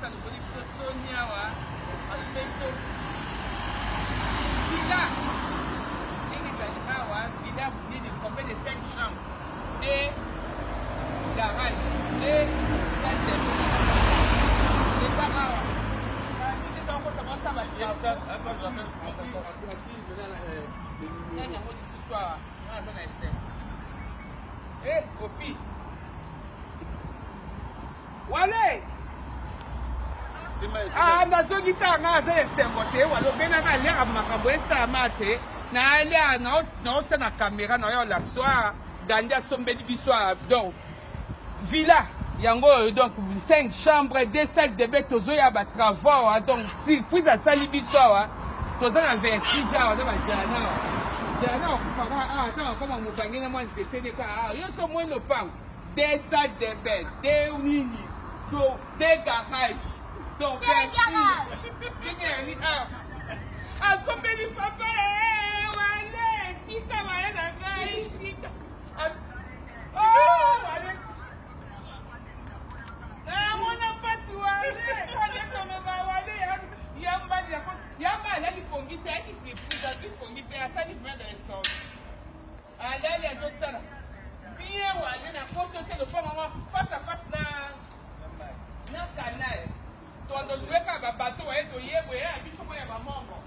ça nous dit que Sonia wa aspecto villa villa de combien de 5 chambres et garage et Wale! Ah, nazoki tanga aza esengo te walobenaka aliaka makambo esama te na alia naotya na caméra na yo laxoir dandi asombeli biso donc villa yango donc 5 chambres 2 salles de bain tozoya batravaux donc surprise asali biso awa toza na vertige awa na bajana jana okufaka awa ntango koma mobangi na mwa nzete neka awa nyonso mwene lopango 2 salles de bain 2 nini 2 garages donc asomeli papa wale tika wale na ngai tika wale mwana mpasi wale toloba wale yamba alali pongi te ayaki surprise azwi pongi te asali vraimen de resort alali azotala bien wale na poso te lopango face à face na canal tondozweka babato waye toyebwe ya biso moya bamongo